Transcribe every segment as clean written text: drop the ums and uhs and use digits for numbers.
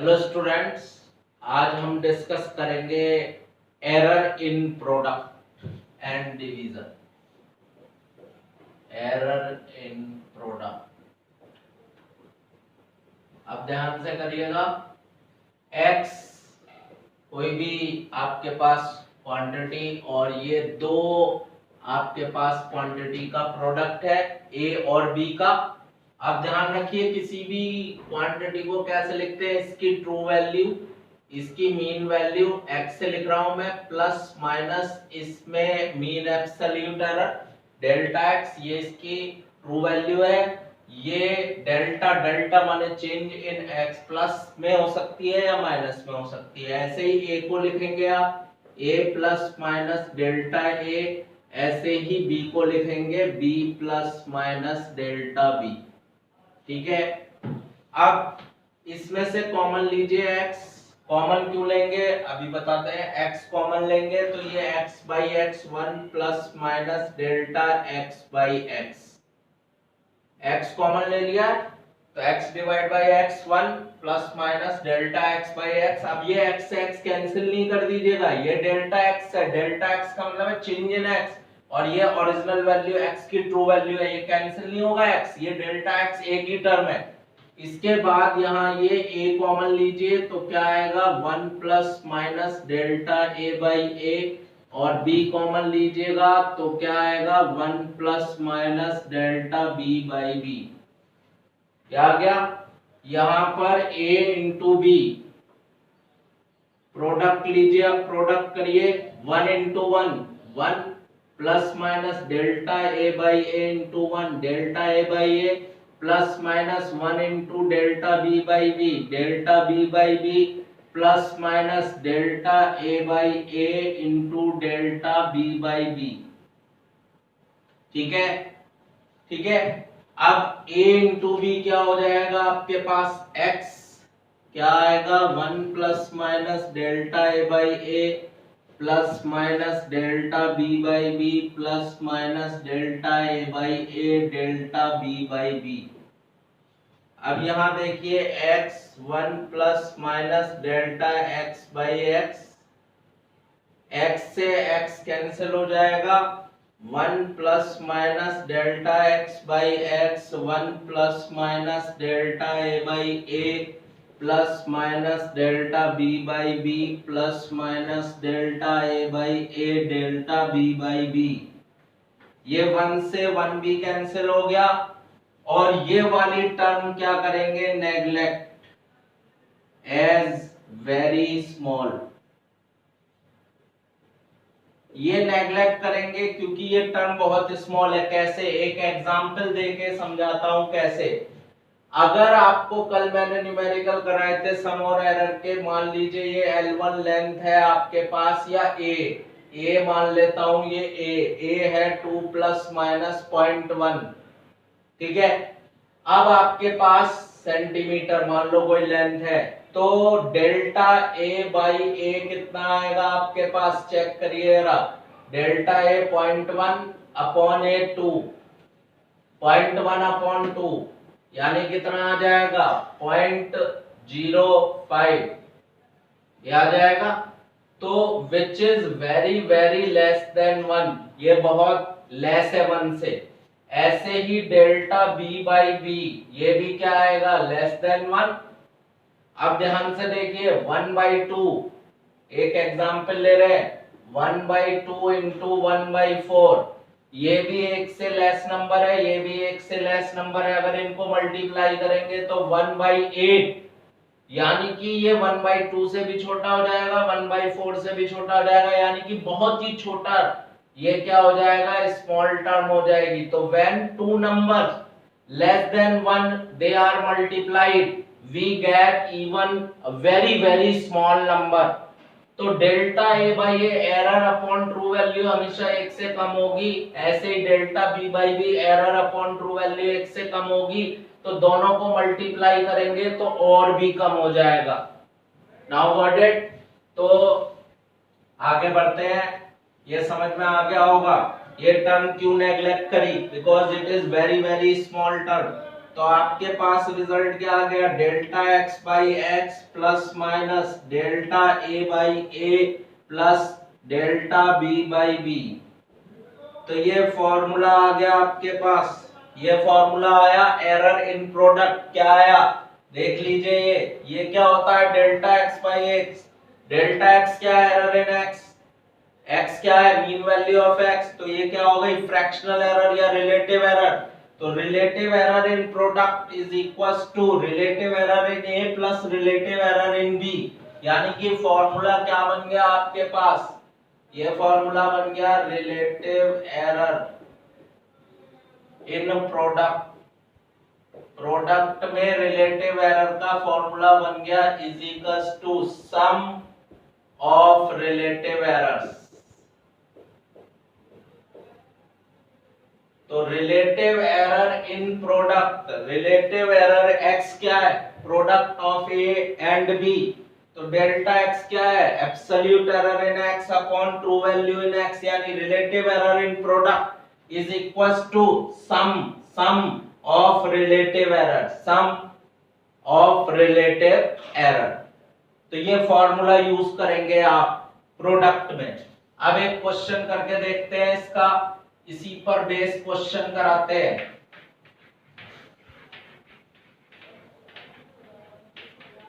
Hello students, आज हम discuss करेंगे error in product and division. Error in product, अब ध्यान से करिएगा। x कोई भी आपके पास क्वांटिटी और ये दो आपके पास क्वांटिटी का प्रोडक्ट है, a और b का। आप ध्यान रखिए, किसी भी क्वांटिटी को कैसे लिखते हैं, इसकी ट्रू वैल्यू, इसकी मीन वैल्यू x से लिख रहा हूं मैं, प्लस माइनस इसमें mean absolute error delta x, ये इसकी ट्रू वैल्यू है। ये डेल्टा डेल्टा माने चेंज इन x, प्लस में हो सकती है या माइनस में हो सकती है। ऐसे ही a को लिखेंगे आप a plus minus delta a, ऐसे ही b को लिखेंगे b plus minus delta b। ठीक है, अब इसमें से कॉमन लीजिए x। कॉमन क्यों लेंगे अभी बताते हैं। x कॉमन लेंगे तो ये x by x 1 plus minus delta x by x. x common ले लिया तो x divide by x 1 plus minus delta x by x. अब ये x से x कैंसिल नहीं कर दीजिएगा, ये डेल्टा x है, डेल्टा x का मतलब है चेंज इन x, और ये ओरिजिनल वैल्यू x की ट्रू वैल्यू है, ये कैंसिल नहीं होगा x, ये डेल्टा x एक ही टर्म है। इसके बाद यहाँ ये a कॉमन लीजिए तो क्या आएगा 1 plus minus delta a by a, और b कॉमन लीजिएगा तो क्या आएगा 1 plus minus delta b by b। क्या आ गया, यहाँ पर a इंटू b, प्रोडक्ट लीजिए, अब प्रोडक्ट करिए 1 into 1 1 plus minus delta a by a into 1 delta a by a, plus minus 1 into delta b by b delta b by b, plus minus delta a by a into delta b by b। ठीक है, ठीक है। अब a into b क्या हो जाएगा आपके पास, x क्या आएगा 1 plus minus delta a by a plus minus delta b by b plus minus delta a by a delta b by b। अब यहाँ देखिए x 1 plus minus delta x by x, x से x cancel हो जाएगा, 1 plus minus delta x by x 1 plus minus delta a by a plus minus delta b by b plus minus delta a by a delta b by b। ये 1 से 1b cancel हो गया, और ये वाली term क्या करेंगे, neglect as very small. ये नेग्लेक्ट करेंगे क्योंकि ये टर्म बहुत स्मॉल है। कैसे, एक एग्जांपल देके समझाता हूं कैसे। अगर आपको कल मैंने न्यूमेरिकल कराए थे सम और एरर के, मान लीजिए ये L1 लेंथ है आपके पास, या A मान लेता हूं, ये A है 2 प्लस माइनस 0.1। ठीक है, अब आपके पास सेंटीमीटर मान लो कोई लेंथ है, तो डेल्टा A बाई A कितना आएगा आपके पास, चेक करिएगा। Delta A 0.1 upon A 2, 0.1 upon 2 यानी कितना आ जाएगा 0.05, ये आ जाएगा। तो which is very very less than 1, ये बहुत लेस है 1 से। ऐसे ही डेल्टा b बाई b, ये भी क्या आएगा, लेस देन 1। अब ध्यान से देखिए 1/2, एक एग्जांपल ले रहे हैं, 1/2 इंटू 1/4, ये भी एक से लेस नंबर है, ये भी एक से लेस नंबर है। अगर इनको मल्टीप्लाई करेंगे तो 1/8, यानी कि ये 1/2 से भी छोटा हो जाएगा, 1/4 से भी छोटा हो जाएगा, यानी कि बहुत ही छोटा ये क्या हो जाएगा, स्मॉल टर्म हो जाएगी। तो when two numbers less than 1 they are multiplied we get even very very small number. तो delta a by a error upon true value हमेशा 1 से कम होगी, ऐसे ही delta b by b error upon true value 1 से कम होगी। तो दोनों को मल्टीप्लाई करेंगे तो और भी कम हो जाएगा। Now got it. तो आगे बढ़ते हैं, ये समझ में आ गया होगा ये टर्म क्यों नेग्लेक्ट करी, because it is very very small term. तो आपके पास रिजल्ट क्या आ गया, delta x by x plus minus delta a by a plus delta b by b. तो ये फॉर्मूला आ गया आपके पास, ये फॉर्मूला आया एरर इन प्रोडक्ट। क्या आया देख लीजिए, ये क्या होता है, delta x by x. Delta X क्या है, एरर इन एक्स। एक्स क्या है, मीन वैल्यू ऑफ एक्स। तो ये क्या हो गई, फ्रैक्शनल एरर या रिलेटिव एरर। तो relative error in product is equals to relative error in a plus relative error in b. यानी कि फॉर्मूला क्या बन गया आपके पास, ये फॉर्मूला बन गया relative error in product. Product में रिलेटिव एरर का फॉर्मूला बन गया is equals to sum of relative errors. तो relative error in product, relative error X क्या है, product of A and B. तो डेल्टा एक्स क्या है, absolute error in X upon true value in X, यानी relative error in product is equals to sum of relative error, sum of relative error. तो ये formula use करेंगे आप product में। अब एक क्वेश्चन करके देखते हैं इसका, इसी पर बेस क्वेश्चन कराते हैं।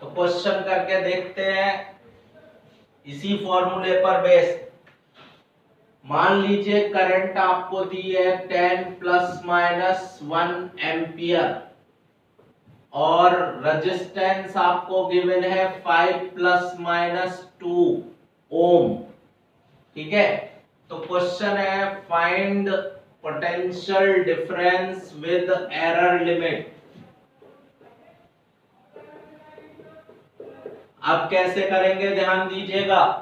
तो क्वेश्चन करके देखते हैं इसी फॉर्मूले पर बेस। मान लीजिए करंट आपको दी है 10 प्लस माइनस 1 एम्पियर और रेजिस्टेंस आपको गिवन है 5 प्लस माइनस 2 ओम। ठीक है, तो क्वेश्चन है find potential difference with error limit. अब कैसे करेंगे ध्यान दीजिएगा,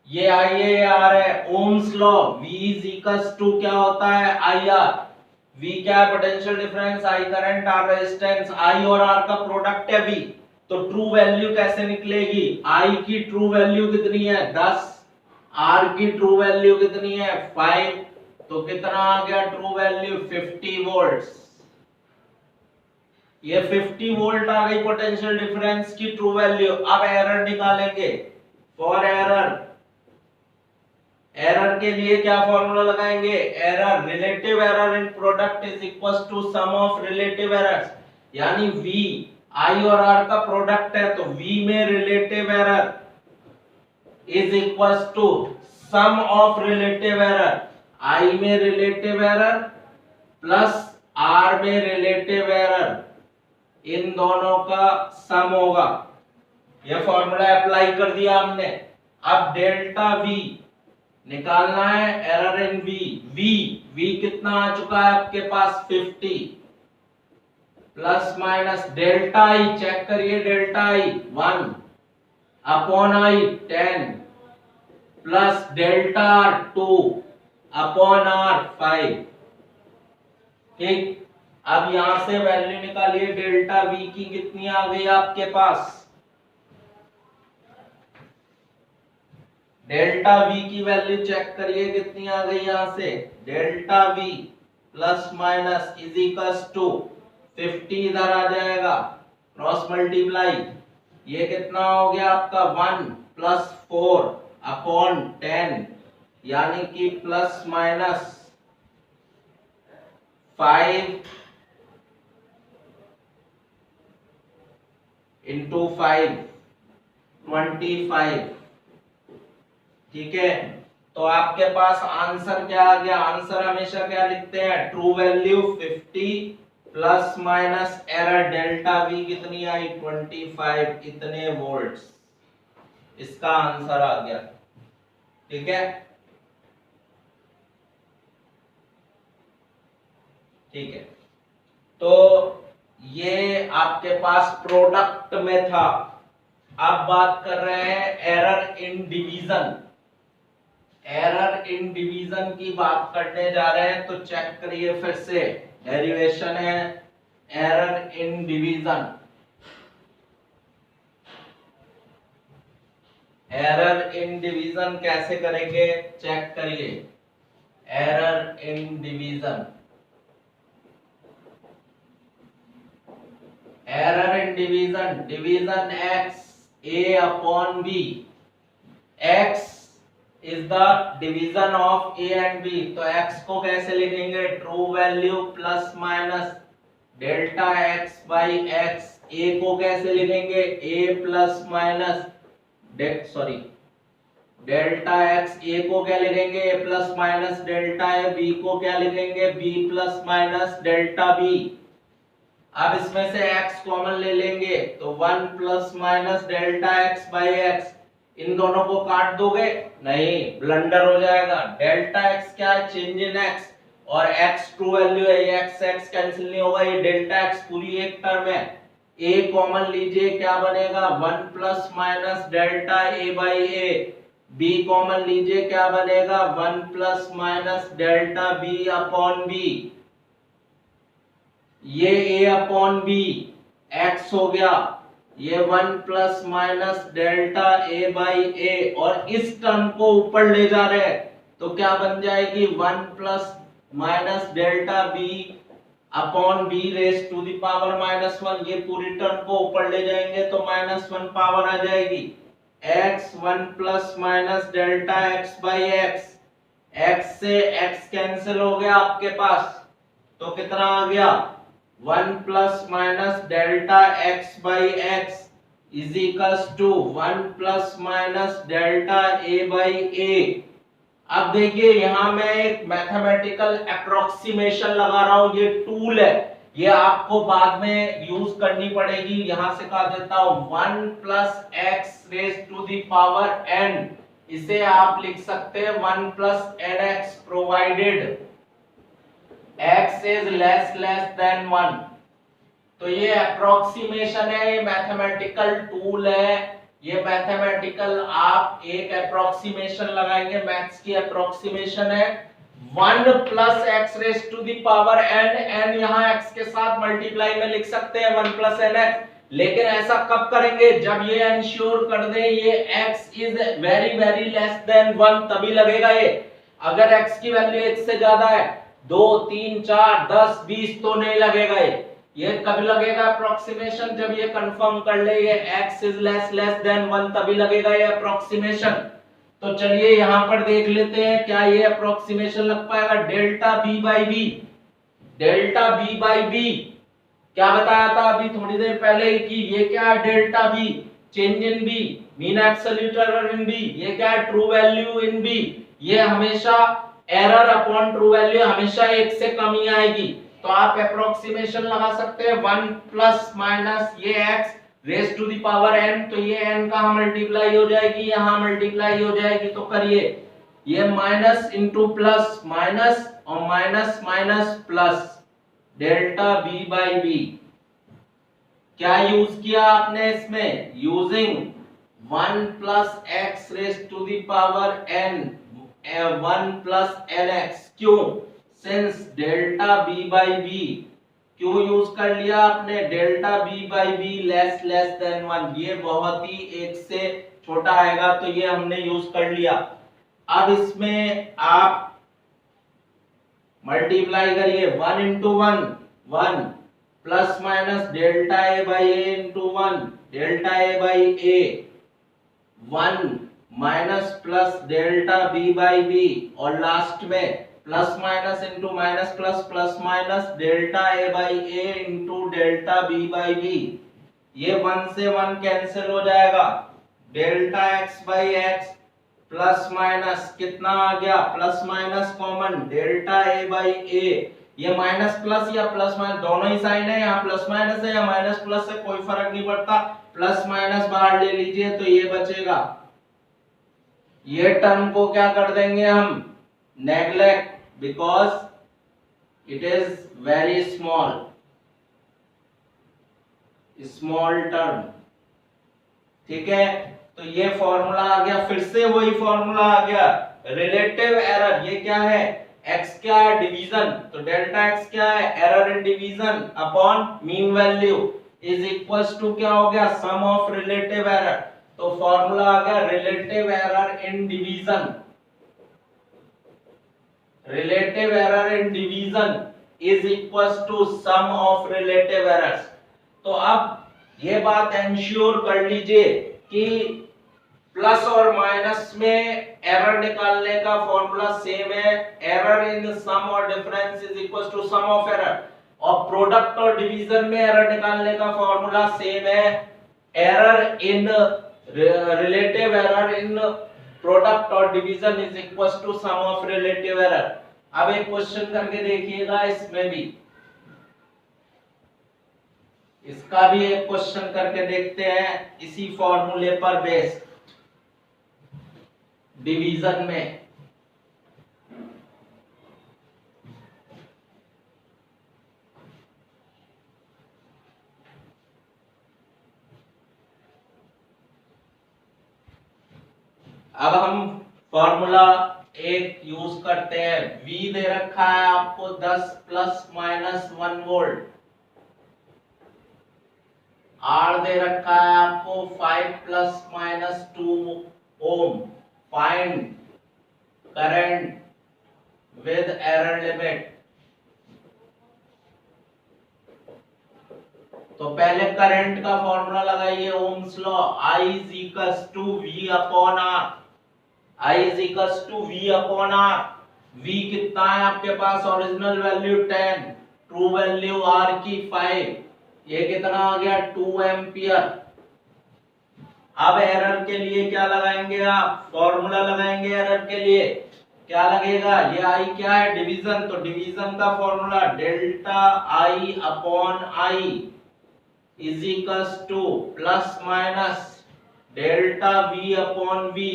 ये IAR है, Ohm's law, V is equals to क्या होता है, IR। V क्या है, potential difference, I current, R resistance, I और R का प्रोडक्ट है V। तो ट्रू वैल्यू कैसे निकलेगी, I की ट्रू वैल्यू कितनी है 10, R की ट्रू वैल्यू कितनी है 5, तो कितना आ गया ट्रू वैल्यू 50 वोल्ट्स। ये 50 वोल्ट आ गई पोटेंशियल डिफरेंस की ट्रू वैल्यू। अब एरर निकालेंगे, फॉर एरर, एरर के लिए क्या फॉर्मूला लगाएंगे, error relative error in product is equals to sum of relative errors. यानी V I और R का प्रोडक्ट है, तो V में relative error is equals to sum of relative error, I में रिलेटिव एरर प्लस R में relative error, इन दोनों का सम होगा। यह फॉर्मूला अप्लाई कर दिया हमने। अब डेल्टा V निकालना है, एरर इन V कितना आ चुका है आपके पास 50 plus minus delta I, check करिए delta I 1 upon I 10 plus delta R 2 upon R 5। ठीक, अब यहां से वैल्यू निकालिए, डेल्टा V की कितनी आ गई आपके पास, डेल्टा V की वैल्यू चेक करिए कितनी आ गई, यहां से delta V plus minus is equals to 50 इधर आ जाएगा, क्रॉस मल्टीप्लाई, ये कितना हो गया आपका 1 प्लस 4 अपॉन 10, यानी कि प्लस माइनस 5 इंटू 5 25। ठीक है, तो आपके पास आंसर क्या आ गया, आंसर हमेशा क्या लिखते हैं, true value 50 plus minus error delta V कितनी आई 25, इतने वोल्ट्स, इसका आंसर आ गया। ठीक है, ठीक है, तो ये आपके पास प्रोडक्ट में था। अब बात कर रहे हैं error in division. Error in division की बात करने जा रहे हैं, तो चेक करिए फिर से, डेरिवेशन है error in division. Error in division कैसे करेंगे, चेक करिए, error in division error in division, division x a upon b, x is the division of a and b, तो x को कैसे लिखेंगे, true value plus minus delta x by x, a को कैसे लिखेंगे, a plus minus delta x, a को क्या लिखेंगे, a plus minus delta a, b को क्या लिखेंगे, b plus minus delta b। अब इसमें से x कॉमन ले लेंगे तो 1 plus minus delta x by x, इन दोनों को काट दोगे, नहीं, ब्लंडर हो जाएगा। डेल्टा x क्या है, चेंज इन x, और x ट्रू वैल्यू है, ये x कैंसिल नहीं होगा, ये डेल्टा x पूरी एक टर्म है। a कॉमन लीजिए, क्या बनेगा, 1 plus minus delta a by a, b common लीजिए, क्या बनेगा, 1 plus minus delta b upon b, ये a अपॉन b x हो गया, ये 1 plus minus delta a by a, और इस टर्म को ऊपर ले जा रहे हैं तो क्या बन जाएगी, 1 plus minus delta b upon b raise to the power minus 1, ये पूरी टर्म को ऊपर ले जाएंगे तो माइनस 1 पावर आ जाएगी, x 1 plus minus delta x by x, x से x कैंसिल हो गया आपके पास, तो कितना आ गया, 1 plus minus delta x by x is equals to 1 plus minus delta a by a। अब देखिए यहां मैं एक मैथमेटिकल अप्रोक्सीमेशन लगा रहा हूं, ये टूल है, ये आपको बाद में यूज करनी पड़ेगी। यहां से कहा देता हूं 1 plus x raise to the power n, इसे आप लिख सकते हैं 1 plus nx provided x is less than 1। तो ये अप्रोक्सीमेशन है, ये मैथमेटिकल टूल है, ये मैथमेटिकल आप एक अप्रोक्सीमेशन लगाएंगे, मैथ्स की अप्रोक्सीमेशन है। 1 plus x raise to the power n, n यहाँ x के साथ मल्टीप्लाई में लिख सकते हैं 1 प्लस nx, लेकिन ऐसा कब करेंगे, जब ये इंश्योर कर दे ये x is very very less than 1, तभी लगेगा ये। अगर x की वैल्यू 1 से ज्यादा है, 2 3 4 10 20 तो नहीं लगेगा ये कब लगेगा अप्रोक्सीमेशन, जब ये कंफर्म कर ले ये x इज लेस देन 1, तभी लगेगा ये अप्रोक्सीमेशन। तो चलिए यहां पर देख लेते हैं क्या ये अप्रोक्सीमेशन लग पाएगा। Delta b by b, delta b by b क्या बताया था अभी थोड़ी देर पहले कि ये क्या है, delta b change in b, mean absolute error in b, ये क्या है, ट्रू वैल्यू इन b, ये हमेशा एरर अपॉन ट्रू वैल्यू हमेशा 1 से कम ही आएगी, तो आप अप्रोक्सीमेशन लगा सकते हैं 1 प्लस माइनस ये x raise to the power n, तो ये n कहां मल्टीप्लाई हो जाएगी, यहां मल्टीप्लाई हो जाएगी, तो करिए ये माइनस इंटू प्लस माइनस और minus minus plus delta b by b। क्या यूज किया आपने इसमें, using 1 plus x raise to the power n 1 plus nx, क्यों, since delta b by b, क्यों यूज कर लिया आपने, delta b by b less than 1, ये बहुत ही 1 से छोटा आएगा तो ये हमने यूज कर लिया। अब इसमें आप मल्टीप्लाई करिए 1 into 1 1 plus minus delta a by a into 1 delta a by a 1 minus plus delta b by b, और लास्ट में plus minus into minus plus plus minus delta a by a into delta b by b, ये 1 से 1 cancel हो जाएगा, delta x by x plus minus कितना आ गया, plus minus common delta a by a, ये minus plus या plus minus दोनों ही साइन है, यहाँ प्लस माइनस है या माइनस प्लस है कोई फर्क नहीं पड़ता, प्लस माइनस बाहर ले लीजिए तो ये बचेगा, ये टर्म को क्या कर देंगे हम, neglect, because it is very small term, ठीक है। तो ये फॉर्मूला आ गया, फिर से वही फॉर्मूला आ गया, रिलेटिव एरर, ये क्या है, x क्या है, डिवीजन, तो डेल्टा x क्या है, error in division upon mean value is equals to क्या हो गया, सम ऑफ रिलेटिव एरर, तो फॉर्मूला आ गया relative error in division, relative error in division is equals to sum of relative errors. तो अब ये बात एंश्योर कर लीजिए कि प्लस और माइनस में एरर निकालने का फॉर्मूला सेम है। एरर इन सम और difference is equal to sum of error. और प्रोडक्ट और डिवीजन में एरर निकालने का फॉर्मूला सेम है। Error in relative error in product और division is equal to sum of relative error. अब एक क्वेश्चन करके देखिएगा, इसमें भी इसका भी एक क्वेश्चन करके देखते हैं इसी फॉर्मूले पर बेस्ड डिवीजन में। अब हम फॉर्मूला एक यूज करते हैं। V दे रखा है आपको 10 प्लस माइनस 1 वोल्ट। R दे रखा है आपको 5 plus minus 2 ohm. Find current with error limit. तो पहले करंट का फॉर्मूला लगाइए, Ohm's law. I is equals to V upon R। I is equals to V upon R। V कितना है आपके पास? Original value 10, true value R की 5। ये कितना आ गया? 2 एम्पियर। अब एरर के लिए क्या लगाएंगे आप? फॉर्मूला लगाएंगे एरर के लिए। क्या लगेगा? ये आई क्या है? डिवीजन। तो डिवीजन का formula delta I upon I is equals to plus minus delta V upon V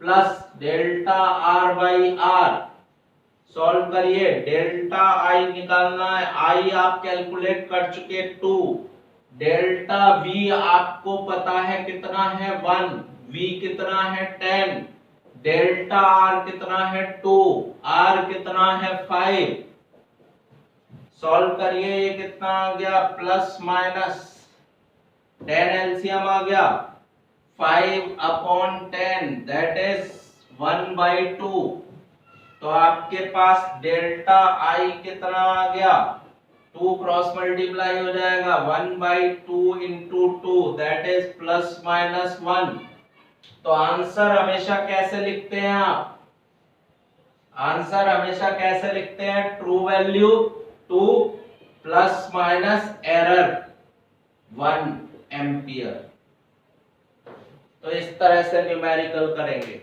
plus delta R by R. Solve करिए। डेल्टा आई निकालना है, आई आप कैलकुलेट कर चुके 2। डेल्टा V आपको पता है कितना है? 1। V कितना है? 10। डेल्टा R कितना है? 2। R कितना है? 5। सॉल्व करिए। ये कितना आ गया? प्लस माइनस 10 एलसीएम आ गया। 5 अपॉन 10 दैट इज 1/2। तो आपके पास डेल्टा I कितना आ गया? 2 क्रॉस मल्टीप्लाई हो जाएगा। 1/2 into 2 that is plus minus 1। तो आंसर हमेशा कैसे लिखते हैं आप? आंसर हमेशा कैसे लिखते हैं? True value 2 plus minus error 1 ampere. तो इस तरह से न्यूमेरिकल करेंगे।